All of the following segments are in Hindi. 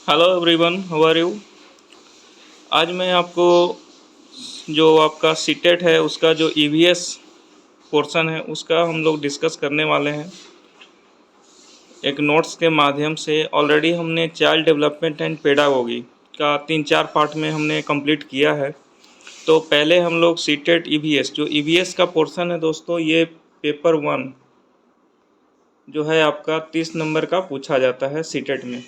Hello everyone, how are you. आज मैं आपको जो आपका सीटेट है उसका जो ईवीएस पोर्शन है उसका हम लोग डिस्कस करने वाले हैं एक नोट्स के माध्यम से। ऑलरेडी हमने चाइल्ड डेवलपमेंट एंड पेडागोगी का 3-4 पार्ट में हमने कंप्लीट किया है। तो पहले हम लोग सीटेट ईवीएस, जो ईवीएस का पोर्शन है दोस्तों, ये पेपर 1 जो है आपका 30 नंबर का पूछा जाता है सीटेट में।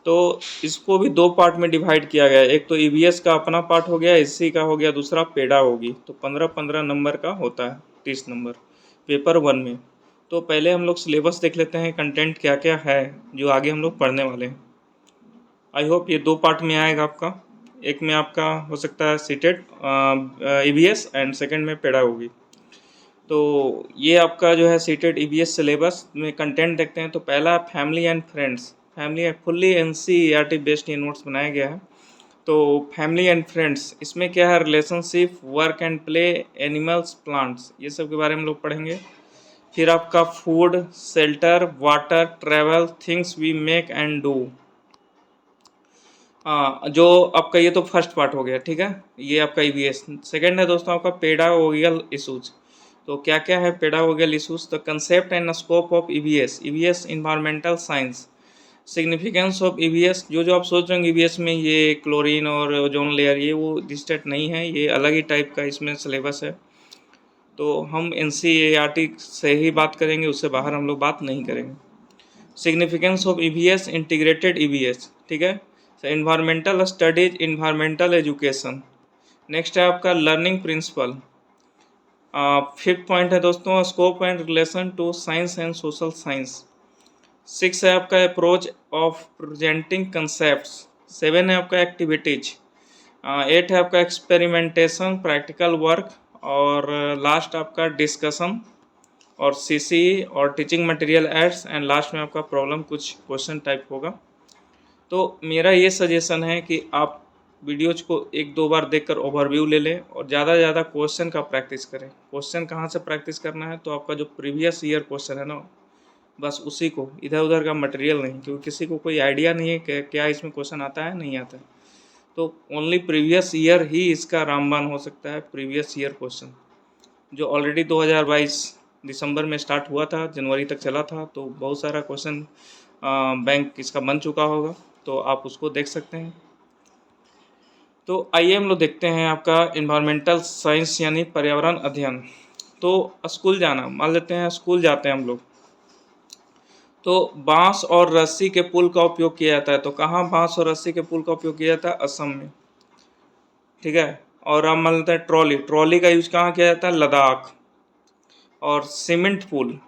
तो इसको भी 2 पार्ट में डिवाइड किया गया है। एक तो ईवीएस का अपना पार्ट हो गया, एससी का हो गया, दूसरा पेडागोगी। तो 15-15 नंबर का होता है, 30 नंबर पेपर 1 में। तो पहले हम लोग सिलेबस देख लेते हैं, कंटेंट क्या क्या है जो आगे हम लोग पढ़ने वाले हैं। आई होप ये 2 पार्ट में आएगा आपका। एक में आपका हो सकता है सीटेट ईवीएस एंड सेकंड में पेडागोगी। तो ये आपका जो है सीटेट ईवीएस सिलेबस में कंटेंट देखते हैं। तो पहला family and friends, family fully NCERT based ये नोट्स बनाया गया है। तो फैमिली एंड फ्रेंड्स इसमें क्या है, relationship, work and play, animals, plants, ये सब के बारे में हम लोग पढ़ेंगे। फिर आपका food, shelter, water, travel, things we make and do. जो आपका ये तो फर्स्ट पार्ट हो गया, ठीक है, ये आपका ईवीएस। सेकंड है दोस्तों आपका पेडागोगिकल इशूज। तो क्या क्या है pedagogical issues, the concept and scope of EVS, EVS environmental science, significance of EVS. जो जो आप सोच रहे हैं ईवीएस में ये क्लोरीन और ओजोन लेयर, ये वो डिस्टेट नहीं है, ये अलग ही टाइप का इसमें सिलेबस है। तो हम एनसीईआरटी से ही बात करेंगे, उससे बाहर हम लोग बात नहीं करेंगे। Significance of EVS, integrated EVS, ठीक है। Environmental studies, environmental education. Next है आपका लर्निंग प्रिंसिपल। फिफ्थ पॉइंट है दोस्तों scope and relation to science and social science. 6 है आपका अप्रोच ऑफ प्रेजेंटिंग कंसेप्ट्स। 7 है आपका एक्टिविटीज। 8 है आपका एक्सपेरिमेंटेशन, प्रैक्टिकल वर्क। और लास्ट आपका डिस्कशन और सीसी और teaching material aids. And last में आपका प्रॉब्लम कुछ क्वेश्चन टाइप होगा। तो मेरा ये सजेशन है कि आप वीडियोज को 1-2 बार देखकर ओवरव्यू ले लें और ज़्यादा से ज़्यादा क्वेश्चन का प्रैक्टिस करें। क्वेश्चन कहाँ से प्रैक्टिस करना है, तो आपका जो प्रीवियस ईयर क्वेश्चन है ना, बस उसी को, इधर उधर का मटेरियल नहीं, क्योंकि किसी को कोई आइडिया नहीं है कि क्या इसमें क्वेश्चन आता है नहीं आता है। तो ओनली प्रीवियस ईयर ही इसका रामबाण हो सकता है। प्रीवियस ईयर क्वेश्चन जो ऑलरेडी 2022 दिसंबर में स्टार्ट हुआ था, जनवरी तक चला था, तो बहुत सारा क्वेश्चन बैंक इसका बन चुका होगा, तो आप उसको देख सकते हैं। तो आइए हम लोग देखते हैं आपका इन्वायरमेंटल साइंस यानी पर्यावरण अध्ययन। तो स्कूल जाना, मान लेते हैं स्कूल जाते हैं हम लोग, तो बांस और रस्सी के पुल का उपयोग किया जाता है। तो कहाँ बांस और रस्सी के पुल का उपयोग किया जाता है, असम में, ठीक है। और हम मान लेते हैं ट्रॉली, ट्रॉली का यूज कहाँ किया जाता है, लद्दाख। और सीमेंट पुल,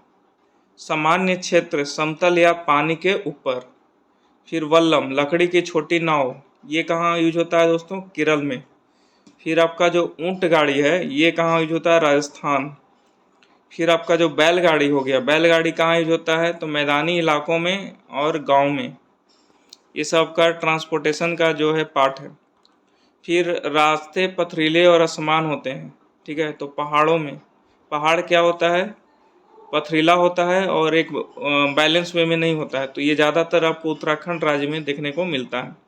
सामान्य क्षेत्र, समतल या पानी के ऊपर। फिर वल्लम, लकड़ी की छोटी नाव, ये कहाँ यूज होता है दोस्तों, केरल में। फिर आपका जो ऊंट गाड़ी है ये कहाँ यूज होता है, राजस्थान। फिर आपका जो बैलगाड़ी हो गया, बैलगाड़ी कहाँ यूज होता है, तो मैदानी इलाकों में और गांव में। ये सब का ट्रांसपोर्टेशन का जो है पार्ट है। फिर रास्ते पथरीले और असमान होते हैं, ठीक है। तो पहाड़ों में, पहाड़ क्या होता है, पथरीला होता है और एक बैलेंस वे में नहीं होता है। तो ये ज़्यादातर आपको उत्तराखंड राज्य में देखने को मिलता है।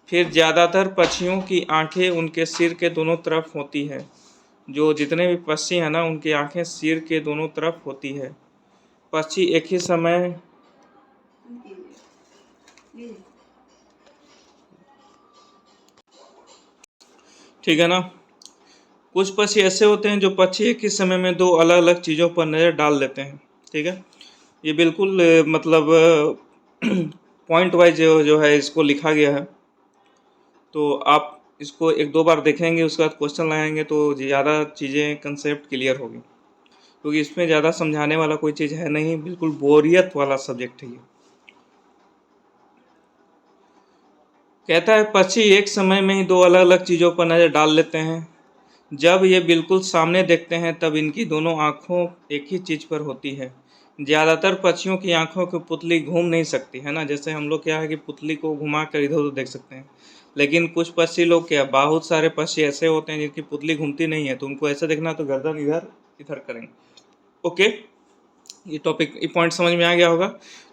फिर ज़्यादातर पक्षियों की आंखें उनके सिर के दोनों तरफ होती है। जो जितने भी पक्षी हैं ना, उनकी आंखें सिर के दोनों तरफ होती है। पक्षी एक ही समय, ठीक है ना। कुछ पक्षी ऐसे होते हैं जो पक्षी एक ही समय में 2 अलग अलग चीज़ों पर नज़र डाल लेते हैं, ठीक है। ये बिल्कुल मतलब पॉइंट वाइज जो है इसको लिखा गया है। तो आप इसको 1-2 बार देखेंगे, उसके बाद क्वेश्चन लगाएंगे तो ज़्यादा चीज़ें कंसेप्ट क्लियर होगी, क्योंकि इसमें ज़्यादा समझाने वाला कोई चीज़ है नहीं, बिल्कुल बोरियत वाला सब्जेक्ट है ये। कहता है पक्षी एक समय में ही 2 अलग अलग चीज़ों पर नज़र डाल लेते हैं। जब ये बिल्कुल सामने देखते हैं तब इनकी दोनों आँखों एक ही चीज़ पर होती है। ज़्यादातर पक्षियों की आँखों की पुतली घूम नहीं सकती है ना, जैसे हम लोग क्या है कि पुतली को घुमा कर इधर उधर देख सकते हैं। लेकिन कुछ पक्षी लोग क्या, बहुत सारे पक्षी ऐसे होते हैं जिनकी पुतली घूमती नहीं है, तो उनको ऐसे देखना तो गर्दन इधर इधर करेंगे। ओके, ये टॉपिक, ये पॉइंट समझ में आ गया होगा।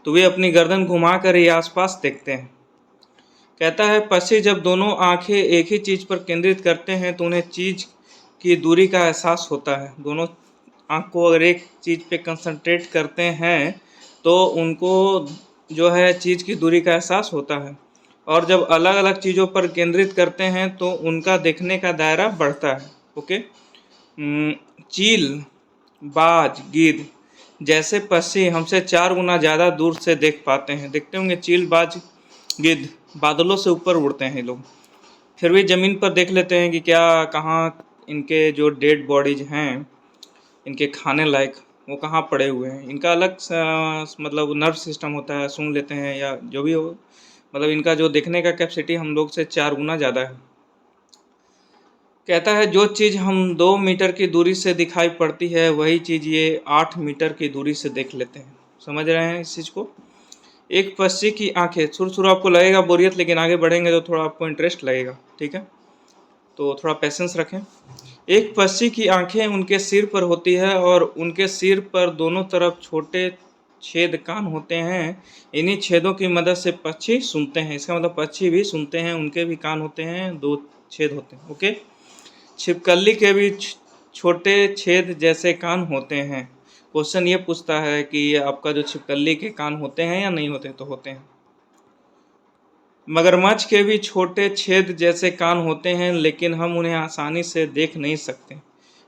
तो वे अपनी गर्दन घुमा कर ही आसपास देखते हैं। कहता है पक्षी जब दोनों आंखें एक ही चीज़ पर केंद्रित करते हैं तो उन्हें चीज़ की दूरी का एहसास होता है। दोनों आँख को अगर एक चीज़ पे कंसंट्रेट करते हैं तो उनको जो है चीज़ की दूरी का एहसास होता है, और जब अलग अलग चीज़ों पर केंद्रित करते हैं तो उनका देखने का दायरा बढ़ता है। ओके। चील, बाज, गिद्ध जैसे पक्षी हमसे 4 गुना ज़्यादा दूर से देख पाते हैं। देखते होंगे चील, बाज, गिद्ध बादलों से ऊपर उड़ते हैं ये लोग, फिर भी ज़मीन पर देख लेते हैं कि क्या कहाँ इनके जो डेड बॉडीज हैं, इनके खाने लायक, वो कहाँ पड़े हुए हैं। इनका अलग मतलब नर्व सिस्टम होता है, सूंघ लेते हैं या जो भी हो, मतलब इनका जो देखने का कैपेसिटी हम लोग से 4 गुना ज़्यादा है। कहता है जो चीज़ हम 2 मीटर की दूरी से दिखाई पड़ती है वही चीज़ ये 8 मीटर की दूरी से देख लेते हैं। समझ रहे हैं इस चीज़ को? एक पक्षी की आंखें, शुरू शुरू आपको लगेगा बोरियत, लेकिन आगे बढ़ेंगे तो थोड़ा आपको इंटरेस्ट लगेगा। ठीक है, तो थोड़ा पेशेंस रखें। एक पक्षी की आंखें उनके सिर पर होती है और उनके सिर पर दोनों तरफ छोटे छेद कान होते हैं। इन्हीं छेदों की मदद से पक्षी सुनते हैं। इसका मतलब पक्षी भी सुनते हैं, उनके भी कान होते हैं, 2 छेद होते हैं। ओके। छिपकली के भी छोटे छेद जैसे कान होते हैं। क्वेश्चन ये पूछता है कि आपका जो छिपकली के कान होते हैं या नहीं होते? तो होते हैं। मगरमच्छ के भी छोटे छेद जैसे कान होते हैं, लेकिन हम उन्हें आसानी से देख नहीं सकते।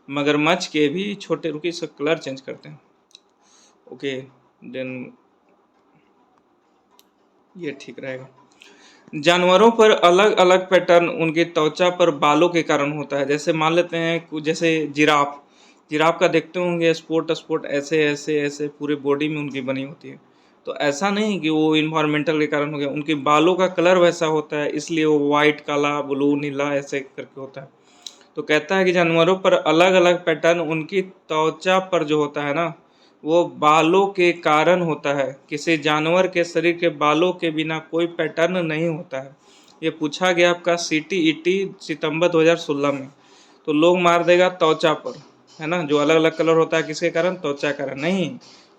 मगरमच्छ के भी छोटे, रुकिए इसका कलर चेंज करते हैं। ओके, देन ये ठीक रहेगा। जानवरों पर अलग अलग पैटर्न उनकी त्वचा पर बालों के कारण होता है। जैसे मान लेते हैं जैसे जिराफ, जिराफ का देखते होंगे स्पॉट स्पॉट ऐसे ऐसे ऐसे पूरे बॉडी में उनकी बनी होती है। तो ऐसा नहीं कि वो इन्वायरमेंटल के कारण हो गया, उनके बालों का कलर वैसा होता है, इसलिए वो वाइट, काला, ब्लू, नीला ऐसे करके होता है। तो कहता है कि जानवरों पर अलग अलग पैटर्न उनकी त्वचा पर जो होता है ना, वो बालों के कारण होता है। किसी जानवर के शरीर के बालों के बिना कोई पैटर्न नहीं होता है। ये पूछा गया आपका CTET सितंबर 2016 में। तो लोग मार देगा त्वचा पर, है ना, जो अलग अलग कलर होता है किसके कारण? त्वचा कारण नहीं,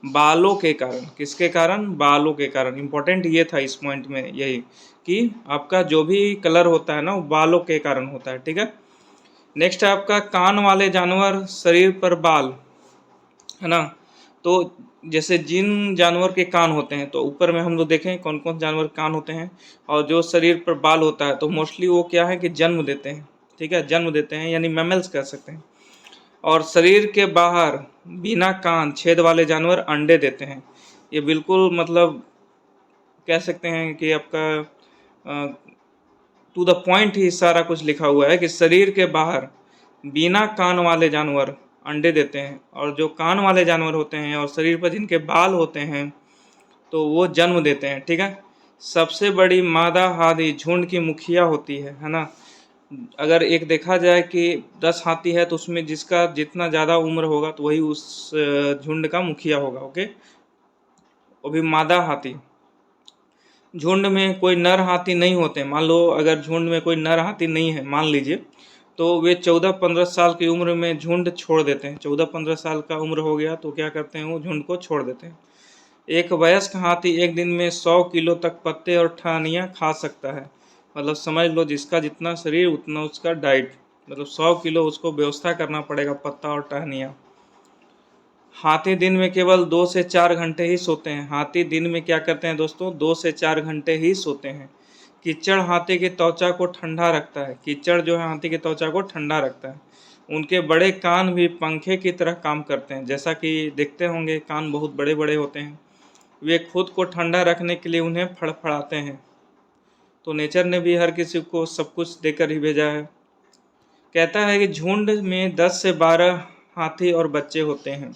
बालों के कारण। किसके कारण? बालों के कारण। इंपॉर्टेंट ये था इस पॉइंट में, यही कि आपका जो भी कलर होता है ना वो बालों के कारण होता है। ठीक है। नेक्स्ट है आपका कान वाले जानवर, शरीर पर बाल, है ना। तो जैसे जिन जानवर के कान होते हैं, तो ऊपर में हम लोग देखें कौन कौन जानवर के कान होते हैं, और जो शरीर पर बाल होता है तो मोस्टली वो क्या है कि जन्म देते हैं। ठीक है, जन्म देते हैं, यानी मैमल्स कह सकते हैं। और शरीर के बाहर बिना कान छेद वाले जानवर अंडे देते हैं। ये बिल्कुल मतलब कह सकते हैं कि आपका टू द पॉइंट ही सारा कुछ लिखा हुआ है कि शरीर के बाहर बिना कान वाले जानवर अंडे देते हैं, और जो कान वाले जानवर होते हैं और शरीर पर जिनके बाल होते हैं तो वो जन्म देते हैं। ठीक है। सबसे बड़ी मादा हाथी झुंड की मुखिया होती है ना। अगर एक देखा जाए कि 10 हाथी है तो उसमें जिसका जितना ज़्यादा उम्र होगा तो वही उस झुंड का मुखिया होगा। ओके, वो भी मादा हाथी। झुंड में कोई नर हाथी नहीं होते। मान लो अगर झुंड में कोई नर हाथी नहीं है, मान लीजिए, तो वे 14-15 साल की उम्र में झुंड छोड़ देते हैं। 14-15 साल का उम्र हो गया तो क्या करते हैं, वो झुंड को छोड़ देते हैं। एक वयस्क हाथी एक दिन में 100 किलो तक पत्ते और टहनियाँ खा सकता है। मतलब समझ लो जिसका जितना शरीर उतना उसका डाइट, मतलब 100 किलो उसको व्यवस्था करना पड़ेगा पत्ता और टहनियाँ। हाथी दिन में केवल 2 से 4 घंटे ही सोते हैं। हाथी दिन में क्या करते हैं दोस्तों? 2 से 4 घंटे ही सोते हैं। कीचड़ हाथी की त्वचा को ठंडा रखता है। कीचड़ जो है हाथी की त्वचा को ठंडा रखता है। उनके बड़े कान भी पंखे की तरह काम करते हैं। जैसा कि देखते होंगे कान बहुत बड़े बड़े होते हैं। वे खुद को ठंडा रखने के लिए उन्हें फड़फड़ाते हैं। तो नेचर ने भी हर किसी को सब कुछ देकर ही भेजा है। कहता है कि झुंड में 10 से 12 हाथी और बच्चे होते हैं।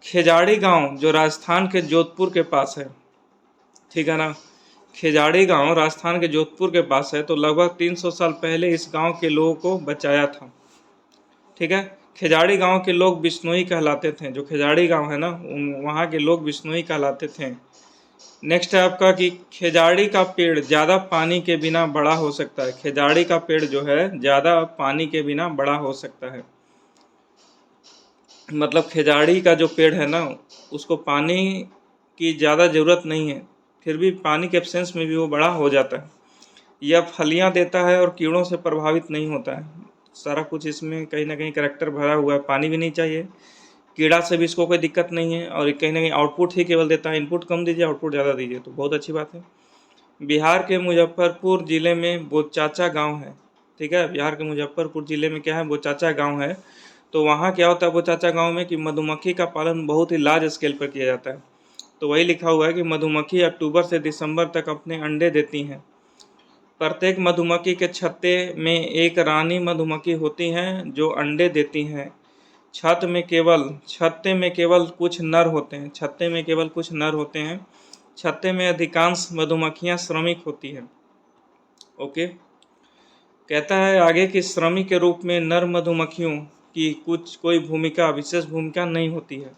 खेजाड़ी गांव जो राजस्थान के जोधपुर के पास है, ठीक है ना, खेजाड़ी गांव राजस्थान के जोधपुर के पास है। तो लगभग 300 साल पहले इस गांव के लोगों को बचाया था। ठीक है। खेजाड़ी गांव के लोग बिश्नोई कहलाते थे। जो खेजाड़ी गांव है ना, वहाँ के लोग बिश्नोई कहलाते थे। नेक्स्ट है आपका कि खेजाड़ी का पेड़ ज़्यादा पानी के बिना बड़ा हो सकता है। खेजाड़ी का पेड़ जो है ज़्यादा पानी के बिना बड़ा हो सकता है। मतलब खेजाड़ी का जो पेड़ है ना, उसको पानी की ज़्यादा ज़रूरत नहीं है, फिर भी पानी के एब्सेंस में भी वो बड़ा हो जाता है। यह फलियां देता है और कीड़ों से प्रभावित नहीं होता है। सारा कुछ इसमें कहीं ना कहीं करैक्टर भरा हुआ है। पानी भी नहीं चाहिए, कीड़ा से भी इसको कोई दिक्कत नहीं है, और कहीं ना कहीं आउटपुट ही केवल देता है। इनपुट कम दीजिए, आउटपुट ज़्यादा दीजिए, तो बहुत अच्छी बात है। बिहार के मुजफ्फरपुर ज़िले में बोचाचा गांव है। ठीक है, बिहार के मुजफ्फरपुर ज़िले में क्या है, बोचाचा गांव है। तो वहाँ क्या होता है बोचाचा गांव में कि मधुमक्खी का पालन बहुत ही लार्ज स्केल पर किया जाता है। तो वही लिखा हुआ है कि मधुमक्खी अक्टूबर से दिसंबर तक अपने अंडे देती हैं। प्रत्येक मधुमक्खी के छत्ते में एक रानी मधुमक्खी होती हैं जो अंडे देती हैं। छत्ते में केवल कुछ नर होते हैं। छत्ते में केवल कुछ नर होते हैं। छत्ते में अधिकांश मधुमक्खियां श्रमिक होती हैं। ओके, कहता है आगे कि श्रमिक के रूप में नर मधुमक्खियों की कोई भूमिका, विशेष भूमिका नहीं होती है।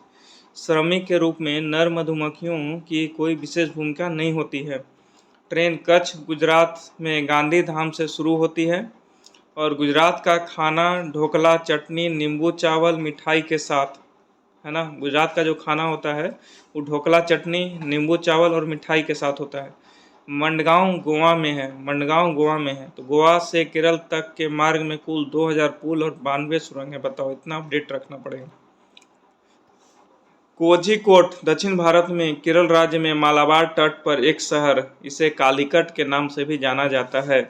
श्रमिक के रूप में नर मधुमक्खियों की कोई विशेष भूमिका नहीं होती है। ट्रेन कच्छ गुजरात में गांधी धाम से शुरू होती है और गुजरात का खाना ढोकला, चटनी, नींबू चावल, मिठाई के साथ, है ना। गुजरात का जो खाना होता है वो ढोकला, चटनी, नींबू चावल और मिठाई के साथ होता है। मंडगांव गोवा में है। मंडगांव गोवा में है। तो गोवा से केरल तक के मार्ग में कुल 2000 पुल और 92 सुरंग है। बताओ, इतना अपडेट रखना पड़ेगा। कोझिकोड दक्षिण भारत में केरल राज्य में मालाबार तट पर एक शहर, इसे कालीकट के नाम से भी जाना जाता है।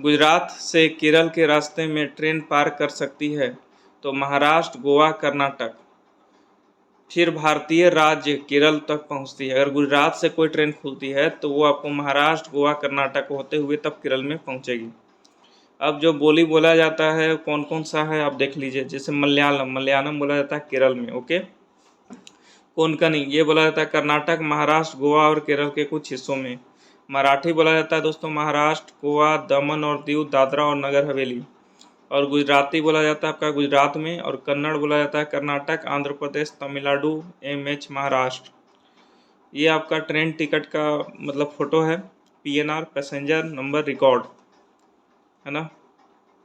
गुजरात से केरल के रास्ते में ट्रेन पार कर सकती है तो महाराष्ट्र, गोवा, कर्नाटक, फिर भारतीय राज्य केरल तक पहुंचती है। अगर गुजरात से कोई ट्रेन खुलती है तो वो आपको महाराष्ट्र, गोवा, कर्नाटक होते हुए तब केरल में पहुंचेगी। अब जो बोली बोला जाता है कौन कौन सा है आप देख लीजिए। जैसे मलयालम, मलयालम बोला जाता है केरल में। ओके, कोंकणी ये बोला जाता है कर्नाटक, महाराष्ट्र, गोवा और केरल के कुछ हिस्सों में। मराठी बोला जाता है दोस्तों महाराष्ट्र, गोवा, दमन और दीव, दादरा और नगर हवेली। और गुजराती बोला जाता है आपका गुजरात में। और कन्नड़ बोला जाता है कर्नाटक, आंध्र प्रदेश, तमिलनाडु, महाराष्ट्र। ये आपका ट्रेन टिकट का मतलब फ़ोटो है, PNR पैसेंजर नंबर रिकॉर्ड, है ना।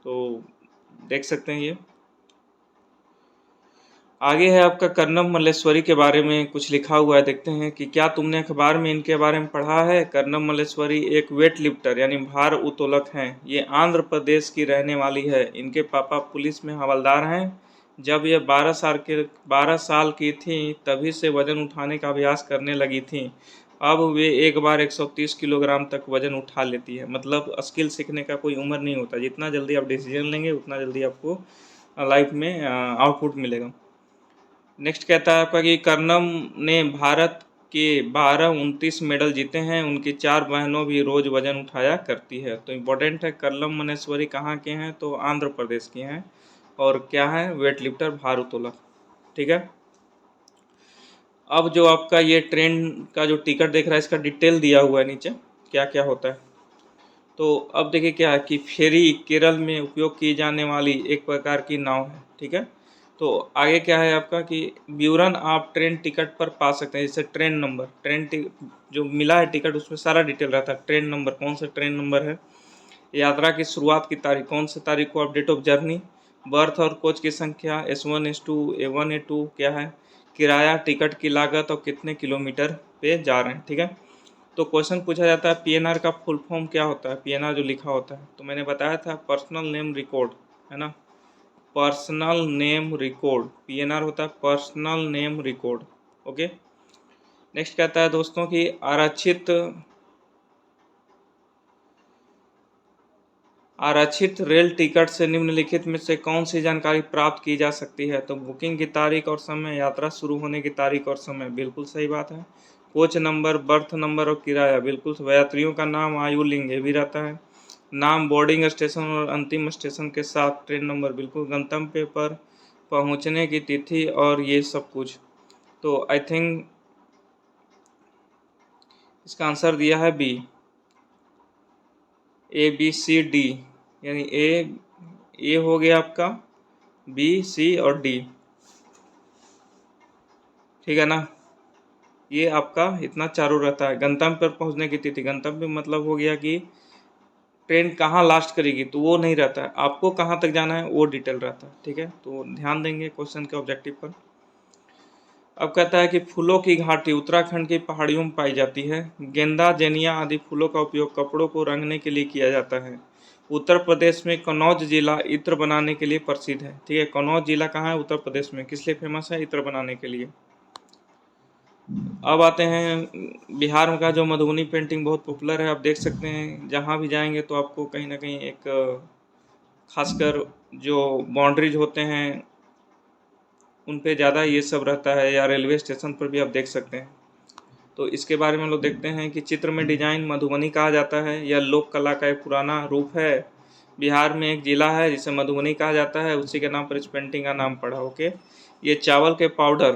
तो देख सकते हैं ये। आगे है आपका कर्नम मल्लेश्वरी के बारे में कुछ लिखा हुआ है, देखते हैं कि क्या तुमने अखबार में इनके बारे में पढ़ा है। कर्नम मल्लेश्वरी एक वेट लिफ्टर यानी भार उत्तोलक हैं। ये आंध्र प्रदेश की रहने वाली है। इनके पापा पुलिस में हवलदार हैं। जब ये 12 साल की थी तभी से वजन उठाने का अभ्यास करने लगी थी। अब वे एक बार 130 किलोग्राम तक वजन उठा लेती है। मतलब स्किल सीखने का कोई उम्र नहीं होता। जितना जल्दी आप डिसीजन लेंगे उतना जल्दी आपको लाइफ में आउटपुट मिलेगा। नेक्स्ट कहता है आपका कि कर्नम ने भारत के 12-29 मेडल जीते हैं। उनकी 4 बहनों भी रोज वजन उठाया करती है। तो इम्पोर्टेंट है, कर्नम मनेश्वरी कहाँ के हैं तो आंध्र प्रदेश के हैं। और क्या है, वेट लिफ्टर, भारोत्तोलक। ठीक है। अब जो आपका ये ट्रेन का जो टिकट देख रहा है इसका डिटेल दिया हुआ है नीचे, क्या क्या होता है। तो अब देखिए क्या है कि फेरी केरल में उपयोग की जाने वाली एक प्रकार की नाव है। ठीक है। तो आगे क्या है आपका कि विवरण आप ट्रेन टिकट पर पा सकते हैं। जैसे ट्रेन नंबर, जो मिला है टिकट उसमें सारा डिटेल रहता है। ट्रेन नंबर, कौन सा ट्रेन नंबर है, यात्रा की शुरुआत की तारीख, कौन सी तारीख को, डेट ऑफ जर्नी, बर्थ और कोच की संख्या, S1, S2, A1, A2 क्या है, किराया, टिकट की लागत और कितने किलोमीटर पे जा रहे हैं। ठीक है। तो क्वेश्चन पूछा जाता है PNR का फुल फॉर्म क्या होता है। PNR जो लिखा होता है तो मैंने बताया था पर्सनल नेम रिकॉर्ड, है ना। पर्सनल नेम रिकॉर्ड, PNR होता है personal name record. Okay. Next कहता है दोस्तों कि आरक्षित रेल टिकट से निम्नलिखित में से कौन सी जानकारी प्राप्त की जा सकती है। तो बुकिंग की तारीख और समय, यात्रा शुरू होने की तारीख और समय, बिल्कुल सही बात है। कोच नंबर, बर्थ नंबर और किराया, बिल्कुल। यात्रियों का नाम, आयु, लिंग, ये भी रहता है। नाम, बोर्डिंग स्टेशन और अंतिम स्टेशन के साथ ट्रेन नंबर, बिल्कुल। गंतव्य पर पहुंचने की तिथि और ये सब कुछ। तो आई थिंक इसका आंसर दिया है बी, ABCD, यानी ए हो गया आपका, B, C और D। ठीक है ना। ये आपका इतना चारों रहता है। गंतव्य पर पहुंचने की तिथि, गंतव्य मतलब हो गया कि ट्रेन कहाँ लास्ट करेगी, तो वो नहीं रहता है। आपको कहाँ तक जाना है वो डिटेल रहता है। ठीक है। तो ध्यान देंगे क्वेश्चन के ऑब्जेक्टिव पर। अब कहता है कि फूलों की घाटी उत्तराखंड की पहाड़ियों में पाई जाती है। गेंदा, जेनिया आदि फूलों का उपयोग कपड़ों को रंगने के लिए किया जाता है। उत्तर प्रदेश में कन्नौज जिला इत्र बनाने के लिए प्रसिद्ध है। ठीक है, कन्नौज जिला कहाँ है? उत्तर प्रदेश में। किस लिए फेमस है? इत्र बनाने के लिए। अब आते हैं बिहार में का जो मधुबनी पेंटिंग बहुत पॉपुलर है। आप देख सकते हैं जहाँ भी जाएंगे तो आपको कहीं ना कहीं एक खासकर जो बाउंड्रीज होते हैं उन पे ज़्यादा ये सब रहता है, या रेलवे स्टेशन पर भी आप देख सकते हैं। तो इसके बारे में हम लोग देखते हैं कि चित्र में डिजाइन मधुबनी कहा जाता है। यह लोक कला का एक पुराना रूप है। बिहार में एक जिला है जिसे मधुबनी कहा जाता है, उसी के नाम पर इस पेंटिंग का नाम पड़ा। ओके, ये चावल के पाउडर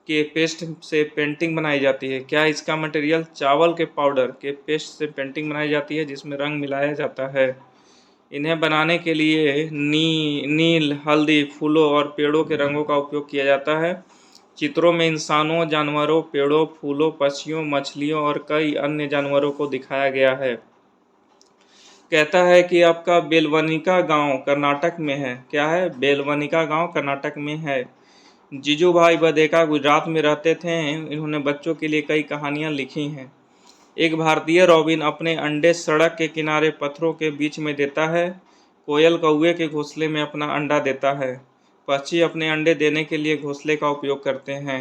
के पेस्ट से पेंटिंग बनाई जाती है। क्या इसका मटेरियल? चावल के पाउडर के पेस्ट से पेंटिंग बनाई जाती है जिसमें रंग मिलाया जाता है। इन्हें बनाने के लिए नील, हल्दी, फूलों और पेड़ों के रंगों का उपयोग किया जाता है। चित्रों में इंसानों, जानवरों, पेड़ों, फूलों, पक्षियों, मछलियों और कई अन्य जानवरों को दिखाया गया है। कहता है कि आपका बेलवनिका गांव कर्नाटक में है। क्या है? बेलवनिका गांव कर्नाटक में है। जीजूभाई बधेका गुजरात में रहते थे। इन्होंने बच्चों के लिए कई कहानियां लिखी हैं। एक भारतीय रॉबिन अपने अंडे सड़क के किनारे पत्थरों के बीच में देता है। कोयल कौवे के घोंसले में अपना अंडा देता है। पक्षी अपने अंडे देने के लिए घोंसले का उपयोग करते हैं।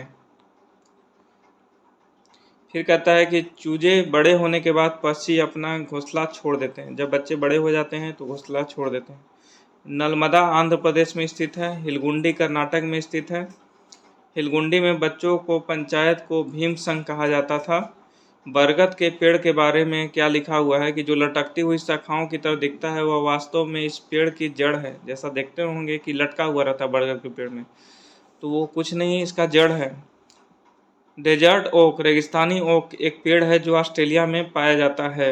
फिर कहता है कि चूजे बड़े होने के बाद पक्षी अपना घोंसला छोड़ देते हैं। जब बच्चे बड़े हो जाते हैं तो घोंसला छोड़ देते हैं। नर्मदा आंध्र प्रदेश में स्थित है। हिलगुंडी कर्नाटक में स्थित है। हिलगुंडी में बच्चों को पंचायत को भीम संघ कहा जाता था। बरगद के पेड़ के बारे में क्या लिखा हुआ है कि जो लटकती हुई शाखाओं की तरह दिखता है वह वास्तव में इस पेड़ की जड़ है। जैसा देखते होंगे कि लटका हुआ रहता है बरगद के पेड़ में, तो वो कुछ नहीं, इसका जड़ है। डेजर्ट ओक, रेगिस्तानी ओक, एक पेड़ है जो ऑस्ट्रेलिया में पाया जाता है।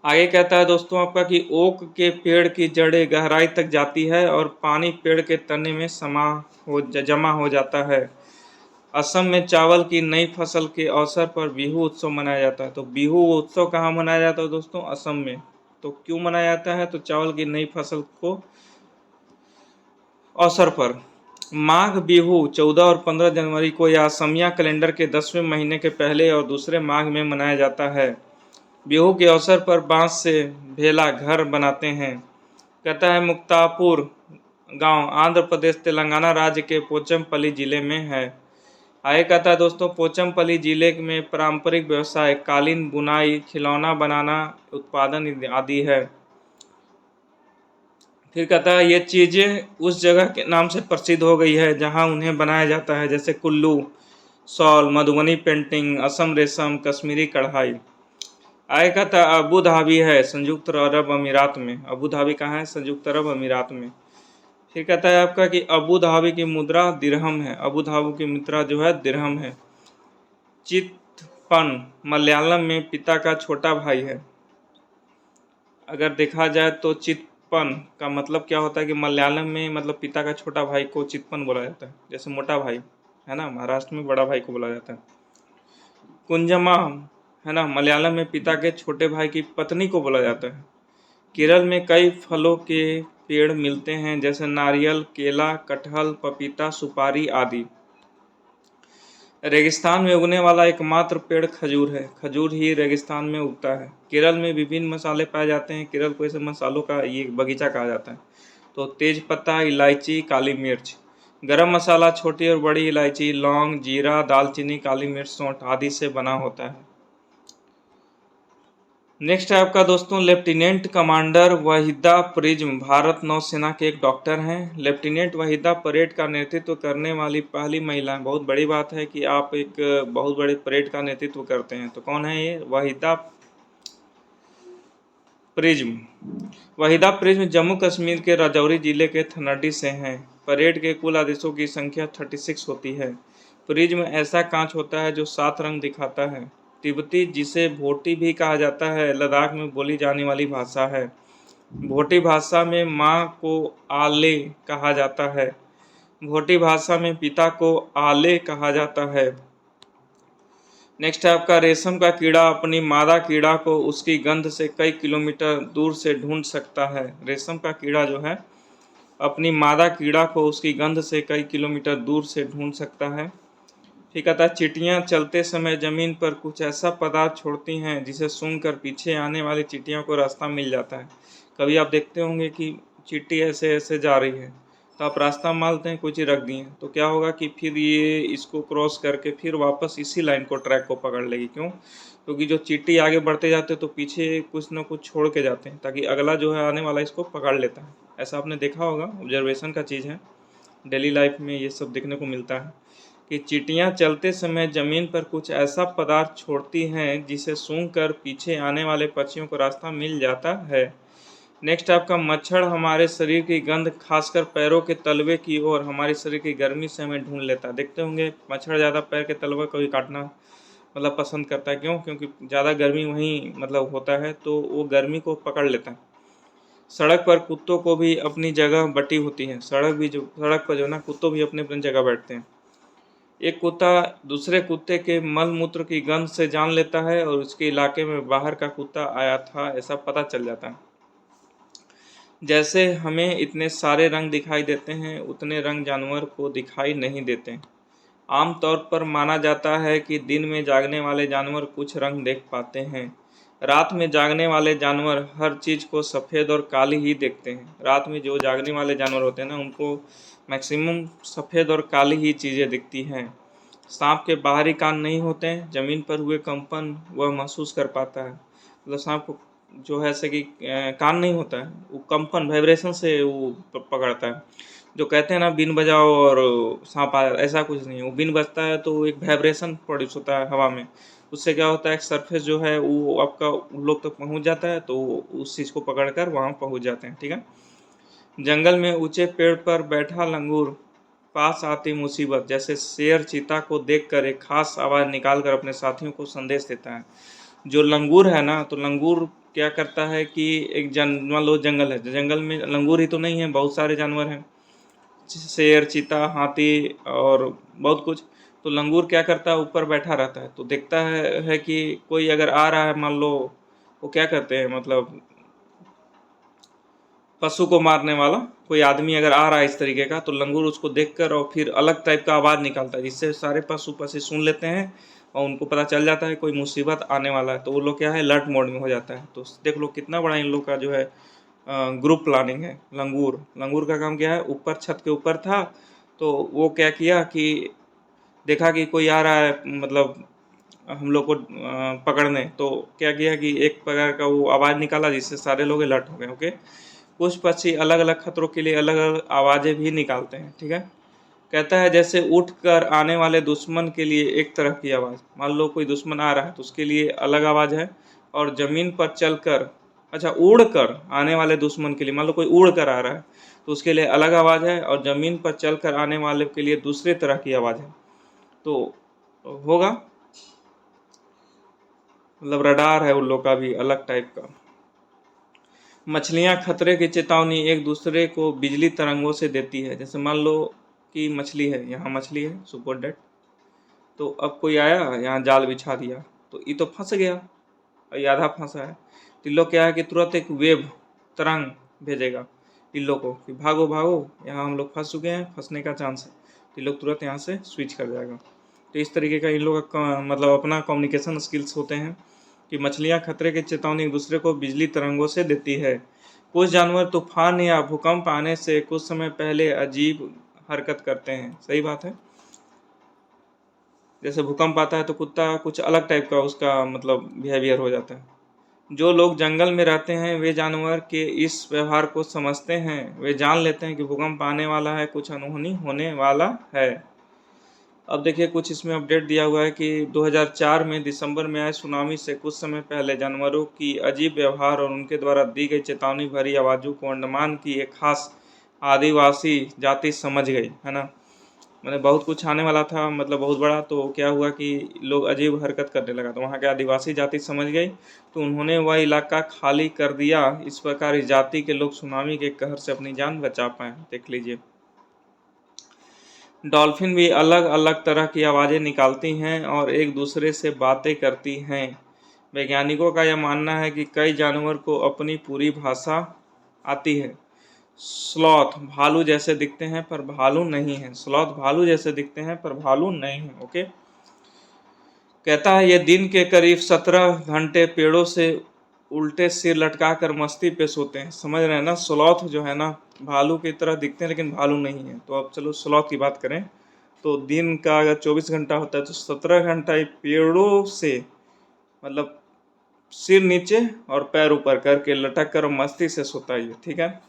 आगे कहता है दोस्तों आपका कि ओक के पेड़ की जड़ें गहराई तक जाती है और पानी पेड़ के तने में जमा हो जाता है। असम में चावल की नई फसल के अवसर पर बिहू उत्सव मनाया जाता है। तो बिहू उत्सव कहाँ मनाया जाता है दोस्तों? असम में। तो क्यों मनाया जाता है? तो चावल की नई फसल को अवसर पर। माघ बिहू 14 और 15 जनवरी को या असमिया कैलेंडर के 10वें महीने के पहले और दूसरे माघ में मनाया जाता है। बिहू के अवसर पर बांस से भेला घर बनाते हैं। कहता है मुक्तापुर गांव आंध्र प्रदेश तेलंगाना राज्य के पोचमपल्ली जिले में है। आगे कहता है दोस्तों पोचमपल्ली जिले में पारंपरिक व्यवसाय कालीन बुनाई, खिलौना बनाना, उत्पादन आदि है। फिर कहता है ये चीज़ें उस जगह के नाम से प्रसिद्ध हो गई है जहां उन्हें बनाया जाता है, जैसे कुल्लू शॉल, मधुबनी पेंटिंग, असम रेशम, कश्मीरी कढ़ाई। आगे कहता है अबू धाबी है संयुक्त अरब अमीरात में। अबू धाबी कहाँ है? संयुक्त अरब अमीरात में। फिर कहता है आपका कि अबू धाबी की मुद्रा दिरहम है। अबू धाबी की मुद्रा जो है दिरहम है। चितपन मलयालम में पिता का छोटा भाई है। अगर देखा जाए तो चितपन का मतलब क्या होता है कि मलयालम में मतलब पिता का छोटा भाई को चितपन बोला जाता है। जैसे मोटा भाई है ना, महाराष्ट्र में बड़ा भाई को बोला जाता है। कुंजमा है ना, मलयालम में पिता के छोटे भाई की पत्नी को बोला जाता है। केरल में कई फलों के पेड़ मिलते हैं जैसे नारियल, केला, कटहल, पपीता, सुपारी आदि। रेगिस्तान में उगने वाला एकमात्र पेड़ खजूर है। खजूर ही रेगिस्तान में उगता है। केरल में विभिन्न मसाले पाए जाते हैं। केरल को ऐसे मसालों का ये बगीचा कहा जाता है। तो तेज पत्ता, इलायची, काली मिर्च। गरम मसाला छोटी और बड़ी इलायची, लौंग, जीरा, दालचीनी, काली मिर्च, सौंठ आदि से बना होता है। नेक्स्ट है आपका दोस्तों lieutenant commander Waheeda prism Bharat नौसेना के एक डॉक्टर हैं। लेफ्टिनेंट वहीदा परेड का नेतृत्व करने वाली पहली महिला। बहुत बड़ी बात है कि आप एक बहुत बड़े परेड का नेतृत्व करते हैं। तो कौन है ये? वहीदा प्रिज्म। वहीदा प्रिज्म जम्मू कश्मीर के राजौरी जिले के थनडी से हैं। परेड के कुल आदेशों की संख्या 36 होती है। प्रिज्म ऐसा कांच होता है जो 7 रंग दिखाता है। तिब्बती, जिसे भोटी भी कहा जाता है, लद्दाख में बोली जाने वाली भाषा है। भोटी भाषा में माँ को आले कहा जाता है। भोटी भाषा में पिता को आले कहा जाता है। नेक्स्ट है आपका रेशम का कीड़ा अपनी मादा कीड़ा को उसकी गंध से कई किलोमीटर दूर से ढूंढ सकता है। रेशम का कीड़ा जो है अपनी मादा कीड़ा को उसकी गंध से कई किलोमीटर दूर से ढूंढ सकता है। ठीक है। चींटियां चलते समय जमीन पर कुछ ऐसा पदार्थ छोड़ती हैं जिसे सूंघकर पीछे आने वाली चींटियों को रास्ता मिल जाता है। कभी आप देखते होंगे कि चींटी ऐसे ऐसे जा रही है, तो आप रास्ता मानते हैं, कोई चीज़ रख दी है, तो क्या होगा कि फिर ये इसको क्रॉस करके फिर वापस इसी लाइन को, ट्रैक को पकड़ लेगी। क्यों? क्योंकि जो चींटी आगे बढ़ते जाते तो पीछे कुछ ना कुछ छोड़ के जाते हैं, ताकि अगला जो है आने वाला इसको पकड़ लेता है। ऐसा आपने देखा होगा, ऑब्जर्वेशन का चीज़ है, डेली लाइफ में ये सब देखने को मिलता है कि चींटियां चलते समय जमीन पर कुछ ऐसा पदार्थ छोड़ती हैं जिसे सूंघकर पीछे आने वाले पक्षियों को रास्ता मिल जाता है। नेक्स्ट आपका, मच्छर हमारे शरीर की गंध खासकर पैरों के तलवे की ओर हमारे शरीर की गर्मी से हमें ढूंढ लेता है। देखते होंगे मच्छर ज़्यादा पैर के तलवे को ही काटना पसंद करता है। क्यों? क्योंकि ज़्यादा गर्मी वहीं होता है, तो वो गर्मी को पकड़ लेता है। सड़क पर कुत्तों को भी अपनी जगह बटी होती है। सड़क पर जो ना, कुत्तों भी अपनी अपनी जगह बैठते हैं। एक कुत्ता दूसरे कुत्ते के मल मूत्र की गंध से जान लेता है और उसके इलाके में बाहर का कुत्ता आया था ऐसा पता चल जाता है। जैसे हमें इतने सारे रंग दिखाई देते हैं, उतने रंग जानवर को दिखाई नहीं देते। आमतौर पर माना जाता है कि दिन में जागने वाले जानवर कुछ रंग देख पाते हैं। रात में जागने वाले जानवर हर चीज़ को सफ़ेद और काली ही देखते हैं। रात में जो जागने वाले जानवर होते हैं ना, उनको मैक्सिमम सफ़ेद और काली ही चीज़ें दिखती हैं। सांप के बाहरी कान नहीं होते हैं, ज़मीन पर हुए कंपन वह महसूस कर पाता है। मतलब सांप को जो है ऐसे कि कान नहीं होता है, वो कंपन, वाइब्रेशन से वो पकड़ता है। जो कहते हैं ना बिन बजाओ और सांप आया, ऐसा कुछ नहीं है। वो बिन बजता है तो एक वाइब्रेशन प्रोड्यूस होता है हवा में। उससे क्या होता है, सरफेस जो है वो आपका उन लोग तक पहुंच जाता है, तो उस चीज़ को पकड़कर वहाँ पहुंच जाते हैं। ठीक है। जंगल में ऊंचे पेड़ पर बैठा लंगूर पास आती मुसीबत जैसे शेर चीता को देखकर एक खास आवाज़ निकालकर अपने साथियों को संदेश देता है। जो लंगूर है ना, तो लंगूर क्या करता है कि मान लो जंगल है, जंगल में लंगूर ही तो नहीं है, बहुत सारे जानवर हैं, शेर, चीता, हाथी और बहुत कुछ। तो लंगूर क्या करता है, ऊपर बैठा रहता है, तो देखता है कि कोई अगर आ रहा है, मान लो वो क्या करते हैं, पशु को मारने वाला कोई आदमी अगर आ रहा है इस तरीके का, तो लंगूर उसको देखकर और फिर अलग टाइप का आवाज़ निकालता है, जिससे सारे पशु पक्षी सुन लेते हैं और उनको पता चल जाता है कोई मुसीबत आने वाला है। तो वो लोग क्या है, अलर्ट मोड में हो जाता है। तो देख लो कितना बड़ा इन लोग का जो है ग्रुप प्लानिंग है। लंगूर लंगूर का काम क्या है, ऊपर छत के ऊपर था, तो वो क्या किया कि देखा कि कोई आ रहा है, हम लोग को पकड़ने, तो क्या किया कि एक प्रकार का वो आवाज़ निकाला जिससे सारे लोग अलर्ट हो गए। ओके। कुछ पक्षी अलग अलग खतरों के लिए अलग अलग आवाज़ें भी निकालते हैं। ठीक है। कहता है जैसे उठ कर आने वाले दुश्मन के लिए एक तरह की आवाज़, मान लो कोई दुश्मन आ रहा है तो उसके लिए अलग आवाज़ है, और ज़मीन पर चलकर, अच्छा उड़ कर आने वाले दुश्मन के लिए, मान लो कोई उड़ कर आ रहा है तो उसके लिए अलग आवाज़ है, और ज़मीन पर चल कर आने वाले के लिए दूसरे तरह की आवाज़ है। तो होगा, रडार है उन लोग का भी अलग टाइप का। मछलियाँ खतरे की चेतावनी एक दूसरे को बिजली तरंगों से देती है। जैसे मान लो कि मछली है, यहाँ मछली है, सुपर डेट, तो अब कोई आया यहाँ जाल बिछा दिया, तो ये तो फंस गया और ये आधा फंसा है, तो इन लोग क्या है कि तुरंत एक वेव तरंग भेजेगा इन लोग को कि भागो भागो, यहाँ हम लोग फंस चुके हैं, फंसने का चांस है, तो इन लोग तुरंत यहाँ से स्विच कर जाएगा। तो इस तरीके का इन लोगों का अपना कम्युनिकेशन स्किल्स होते हैं कि मछलियाँ खतरे की चेतावनी एक दूसरे को बिजली तरंगों से देती है। कुछ जानवर तूफान या भूकंप आने से कुछ समय पहले अजीब हरकत करते हैं। सही बात है। जैसे भूकंप आता है तो कुत्ता कुछ अलग टाइप का उसका बिहेवियर हो जाता है। जो लोग जंगल में रहते हैं वे जानवर के इस व्यवहार को समझते हैं। वे जान लेते हैं कि भूकंप आने वाला है, कुछ अनहोनी होने वाला है। अब देखिए कुछ इसमें अपडेट दिया हुआ है कि 2004 में दिसंबर में आए सुनामी से कुछ समय पहले जानवरों की अजीब व्यवहार और उनके द्वारा दी गई चेतावनी भरी आवाज़ों को अंडमान की एक खास आदिवासी जाति समझ गई, है ना। बहुत कुछ आने वाला था, बहुत बड़ा, तो क्या हुआ कि लोग अजीब हरकत करने लगा, तो वहाँ के आदिवासी जाति समझ गई, तो उन्होंने वह इलाका खाली कर दिया। इस प्रकार इस जाति के लोग सुनामी के कहर से अपनी जान बचा पाए। देख लीजिए। डॉल्फिन भी अलग अलग तरह की आवाज़ें निकालती हैं और एक दूसरे से बातें करती हैं। वैज्ञानिकों का यह मानना है कि कई जानवर को अपनी पूरी भाषा आती है, स्लॉथ भालू जैसे दिखते हैं पर भालू नहीं है। स्लॉथ भालू जैसे दिखते हैं पर भालू नहीं है। ओके, कहता है ये दिन के करीब 17 घंटे पेड़ों से उल्टे सिर लटका कर मस्ती पे सोते हैं। समझ रहे हैं ना, स्लॉथ जो है ना भालू की तरह दिखते हैं लेकिन भालू नहीं है। तो अब चलो स्लॉथ की बात करें, तो दिन का अगर 24 घंटा होता है तो 17 घंटा ये पेड़ों से, मतलब सिर नीचे और पैर ऊपर करके लटक कर मस्ती से सोता है ये, ठीक है।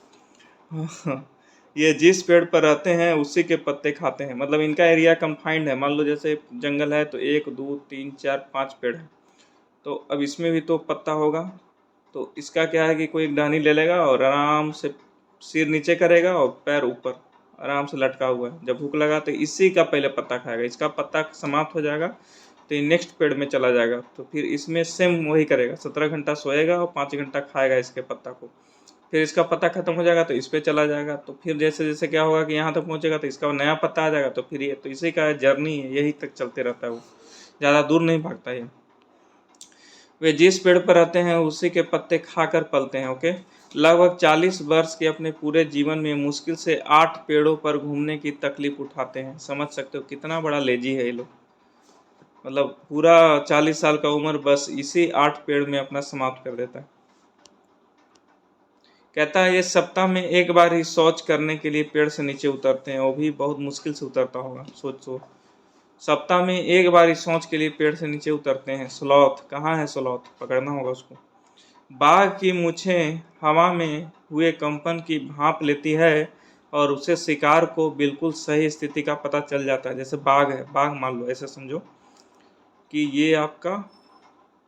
ये जिस पेड़ पर रहते हैं उसी के पत्ते खाते हैं। मतलब इनका एरिया कंफाइंड है। मान लो जैसे जंगल है तो 1 2 3 4 5 पेड़ है, तो अब इसमें भी तो पत्ता होगा। तो इसका क्या है कि कोई एक टहनी ले लेगा और आराम से सिर नीचे करेगा और पैर ऊपर आराम से लटका हुआ है। जब भूख लगा तो इसी का पहले पत्ता खाएगा, इसका पत्ता समाप्त हो जाएगा तो ये नेक्स्ट पेड़ में चला जाएगा। तो फिर इसमें सेम वही करेगा, 17 घंटा सोएगा और 5 घंटा खाएगा इसके पत्ता को। फिर इसका पत्ता खत्म हो जाएगा तो इस पे चला जाएगा। तो फिर जैसे जैसे क्या होगा कि यहाँ तक पहुँचेगा तो इसका नया पत्ता आ जाएगा। तो फिर ये तो इसी का जर्नी है, यही तक चलते रहता है, वो ज़्यादा दूर नहीं भागता ये। वे जिस पेड़ पर रहते हैं उसी के पत्ते खाकर पलते हैं। ओके, लगभग 40 वर्ष के अपने पूरे जीवन में मुश्किल से 8 पेड़ों पर घूमने की तकलीफ उठाते हैं। समझ सकते हो कितना बड़ा लेजी है ये लोग। मतलब पूरा 40 साल का उम्र बस इसी 8 पेड़ में अपना समाप्त कर देता है। कहता है ये सप्ताह में एक बार ही शौच करने के लिए पेड़ से नीचे उतरते हैं, वो भी बहुत मुश्किल से उतरता होगा। सोचो, सप्ताह में एक बार ही शौच के लिए पेड़ से नीचे उतरते हैं। स्लॉथ कहाँ है? स्लॉथ पकड़ना होगा उसको। बाघ की मूछें हवा में हुए कंपन की भाप लेती है और उसे शिकार को बिल्कुल सही स्थिति का पता चल जाता है। जैसे बाघ है, बाघ मान लो, ऐसे समझो कि ये आपका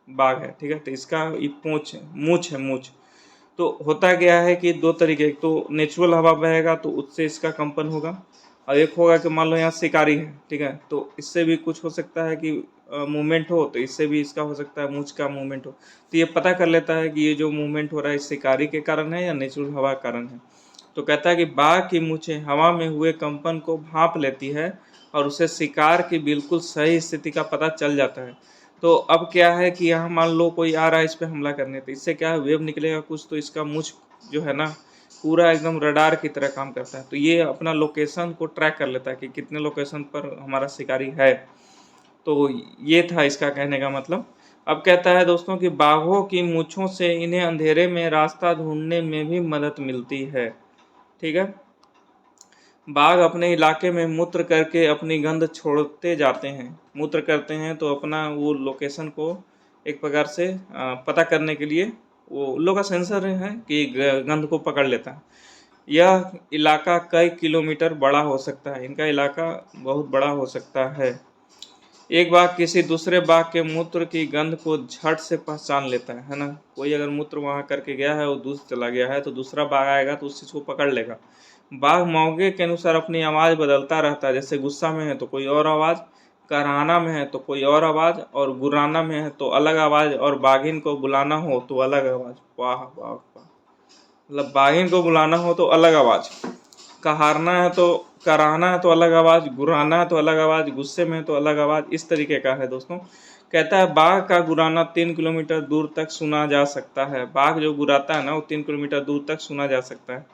बाघ है, ठीक है। तो इसका ये पूंछ है, मूछ है, मूछ। तो होता क्या है कि दो तरीके, एक तो नेचुरल हवा बहेगा तो उससे इसका कंपन होगा, और एक होगा कि मान लो यहाँ शिकारी है, ठीक है, तो इससे भी कुछ हो सकता है कि मूवमेंट हो, तो इससे भी इसका हो सकता है मूछ का मूवमेंट हो। तो ये पता कर लेता है कि ये जो मूवमेंट हो रहा है शिकारी के कारण है या नेचुरल हवा के कारण है। तो कहता है कि बाघ की मूछें हवा में हुए कंपन को भांप लेती है और उसे शिकार की बिल्कुल सही स्थिति का पता चल जाता है। तो अब क्या है कि यहाँ मान लो कोई आ रहा है इस पे हमला करने, तो इससे क्या है, वेव निकलेगा कुछ, तो इसका मूछ जो है ना पूरा एकदम रडार की तरह काम करता है। तो ये अपना लोकेशन को ट्रैक कर लेता है कि कितने लोकेशन पर हमारा शिकारी है। तो ये था इसका कहने का मतलब। अब कहता है दोस्तों कि बाघों की मूछों से इन्हें अंधेरे में रास्ता ढूंढने में भी मदद मिलती है, ठीक है। बाघ अपने इलाके में मूत्र करके अपनी गंध छोड़ते जाते हैं। मूत्र करते हैं तो अपना वो लोकेशन को एक प्रकार से पता करने के लिए वो उन लोग का सेंसर है कि गंध को पकड़ लेता है। यह इलाका कई किलोमीटर बड़ा हो सकता है, इनका इलाका बहुत बड़ा हो सकता है। एक बाघ किसी दूसरे बाघ के मूत्र की गंध को झट से पहचान लेता है ना। कोई अगर मूत्र वहां करके गया है, वो दूसरा चला गया है, तो दूसरा बाघ आएगा तो उस चीज को पकड़ लेगा। बाघ मौके के अनुसार अपनी आवाज बदलता रहता है। जैसे गुस्सा में है तो कोई और आवाज, कराहना में है तो कोई और आवाज, और गुर्राना में है तो अलग आवाज, और बाघिन को बुलाना हो तो अलग आवाज। वाह वाह वाह, मतलब बाघिन को बुलाना हो तो अलग आवाज, कहारना है तो कराहना है तो अलग आवाज, गुर्राना है तो अलग आवाज, गुस्से में है तो अलग आवाज। इस तरीके का है दोस्तों। कहता है बाघ का गुर्राना 3 किलोमीटर दूर तक सुना जा सकता है। बाघ जो गुर्राता है ना वो 3 किलोमीटर दूर तक सुना जा सकता है।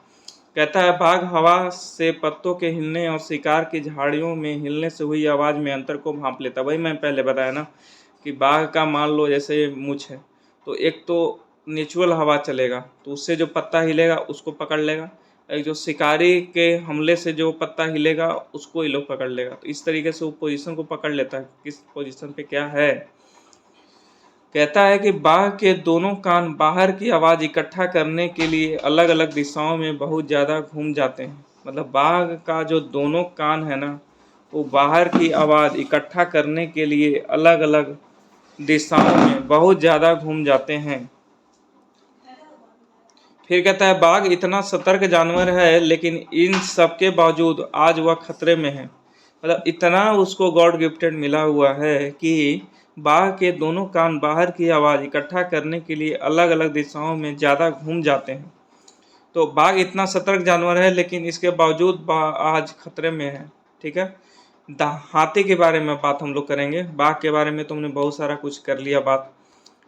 कहता है बाघ हवा से पत्तों के हिलने और शिकार की झाड़ियों में हिलने से हुई आवाज में अंतर को भांप लेता। वही मैं पहले बताया ना कि बाघ का मान लो जैसे मूछ है, तो एक तो नेचुरल हवा चलेगा तो उससे जो पत्ता हिलेगा उसको पकड़ लेगा, एक जो शिकारी के हमले से जो पत्ता हिलेगा उसको ये लोग पकड़ लेगा। तो इस तरीके से वो पोजीशन को पकड़ लेता है, किस पोजीशन पे क्या है। कहता है कि बाघ के दोनों कान बाहर की आवाज इकट्ठा करने के लिए अलग अलग दिशाओं में बहुत ज़्यादा घूम जाते हैं। मतलब बाघ का जो दोनों कान है ना वो बाहर की आवाज़ इकट्ठा करने के लिए अलग अलग दिशाओं में बहुत ज़्यादा घूम जाते हैं। फिर कहता है बाघ इतना सतर्क जानवर है लेकिन इन सब के बावजूद आज वह खतरे में है। मतलब इतना उसको गॉड गिफ्टेड मिला हुआ है कि बाघ के दोनों कान बाहर की आवाज़ इकट्ठा करने के लिए अलग अलग दिशाओं में ज़्यादा घूम जाते हैं। तो बाघ इतना सतर्क जानवर है लेकिन इसके बावजूद आज खतरे में है, ठीक है। हाथी के बारे में बात हम लोग करेंगे। बाघ के बारे में तुमने बहुत सारा कुछ कर लिया बात।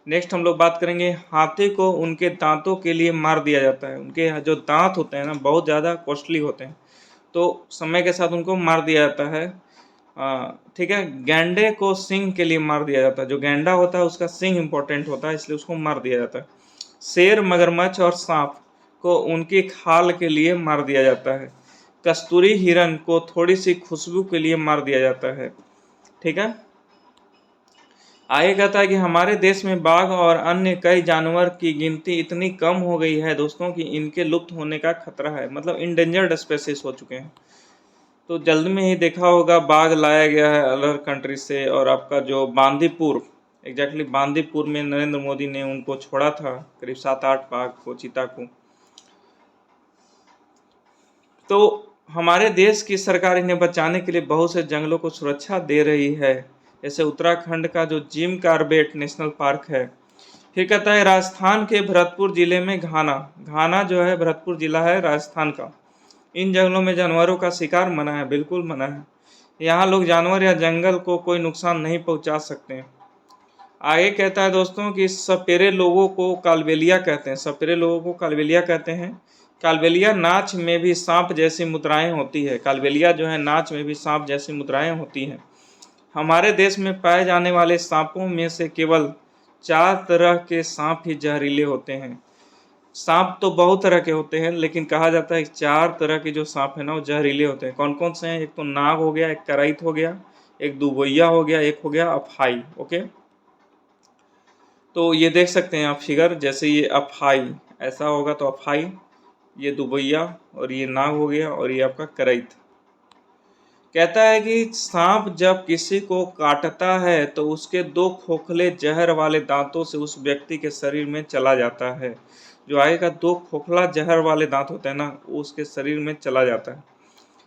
नेक्स्ट हम लोग बात करेंगे, हाथी को उनके दांतों के लिए मार दिया जाता है। उनके जो दांत होते हैं ना बहुत ज़्यादा कॉस्टली होते हैं, तो समय के साथ उनको मार दिया जाता है। ठीक है। गैंडे को सींग के लिए मार दिया जाता है। जो गैंडा होता है उसका सींग इंपॉर्टेंट होता है, इसलिए उसको मार दिया जाता है। शेर, मगरमच्छ और सांप को उनकी खाल के लिए मार दिया जाता है। कस्तूरी हिरन को थोड़ी सी खुशबू के लिए मार दिया जाता है। ठीक है। आगे कहता है कि हमारे देश में बाघ और अन्य कई जानवर की गिनती इतनी कम हो गई है दोस्तों कि इनके लुप्त होने का खतरा है, मतलब इंडेंजर्ड स्पेसीज हो चुके हैं। तो जल्द में ही देखा होगा बाघ लाया गया है अदर कंट्री से, और आपका जो बांदीपुर, एग्जैक्टली बांदीपुर में नरेंद्र मोदी ने उनको छोड़ा था, करीब 7-8 बाघ को, चीता को। तो हमारे देश की सरकार इन्हें बचाने के लिए बहुत से जंगलों को सुरक्षा दे रही है, जैसे उत्तराखंड का जो जिम कार्बेट नेशनल पार्क है। फिर कहता है राजस्थान के भरतपुर जिले में घाना, घाना जो है भरतपुर जिला है राजस्थान का। इन जंगलों में जानवरों का शिकार मना है, बिल्कुल मना है। यहाँ लोग जानवर या जंगल को कोई नुकसान नहीं पहुंचा सकते। आगे कहता है दोस्तों कि सपेरे लोगों को कालबेलिया कहते हैं, सपेरे लोगों को कालबेलिया कहते हैं। कालबेलिया नाच में भी सांप जैसी मुद्राएं होती है, कालबेलिया जो है नाच में भी सांप जैसी मुद्राएं होती हैं। हमारे देश में पाए जाने वाले सांपों में से केवल 4 तरह के सांप ही जहरीले होते हैं। सांप तो बहुत तरह के होते हैं, लेकिन कहा जाता है कि 4 तरह के जो सांप है ना वो जहरीले होते हैं। कौन कौन से हैं? एक तो नाग हो गया, एक कराइत हो गया, एक दुबैया हो गया, एक हो गया अफाई। ओके, तो ये देख सकते हैं आप फिगर, जैसे ये अफाई ऐसा होगा तो अफाई, ये दुबैया, और ये नाग हो गया, और ये आपका कराइत। कहता है कि सांप जब किसी को काटता है तो उसके 2 खोखले जहर वाले दांतों से उस व्यक्ति के शरीर में चला जाता है। जो आगे का 2 खोखला जहर वाले दांत होते हैं ना, वो उसके शरीर में चला जाता है।